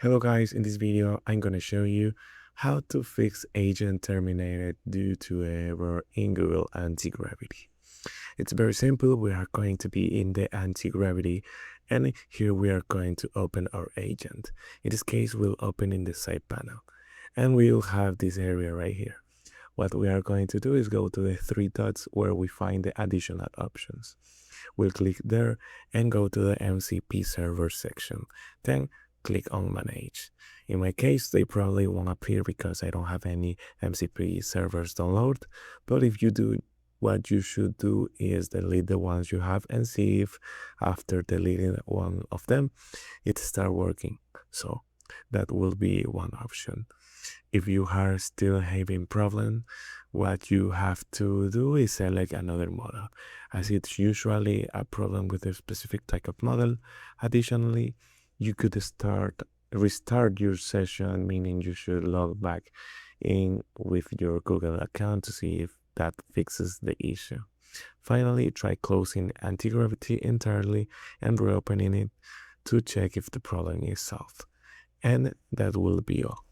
Hello guys, in this video I'm gonna show you how to fix Agent Terminated due to error in Google Antigravity. It's very simple. We are going to be in the Antigravity and here we are going to open our agent. In this case, we'll open in the side panel and we'll have this area right here. What we are going to do is go to the three dots where we find the additional options. We'll click there and go to the MCP server section. Then click on manage. In my case, they probably won't appear because I don't have any MCP servers downloaded. But if you do, what you should do is delete the ones you have and see if after deleting one of them, it starts working. So that will be one option. If you are still having problem, what you have to do is select another model, as it's usually a problem with a specific type of model. Additionally, you could restart your session, meaning you should log back in with your Google account to see if that fixes the issue. Finally, try closing Antigravity entirely and reopening it to check if the problem is solved. And that will be all.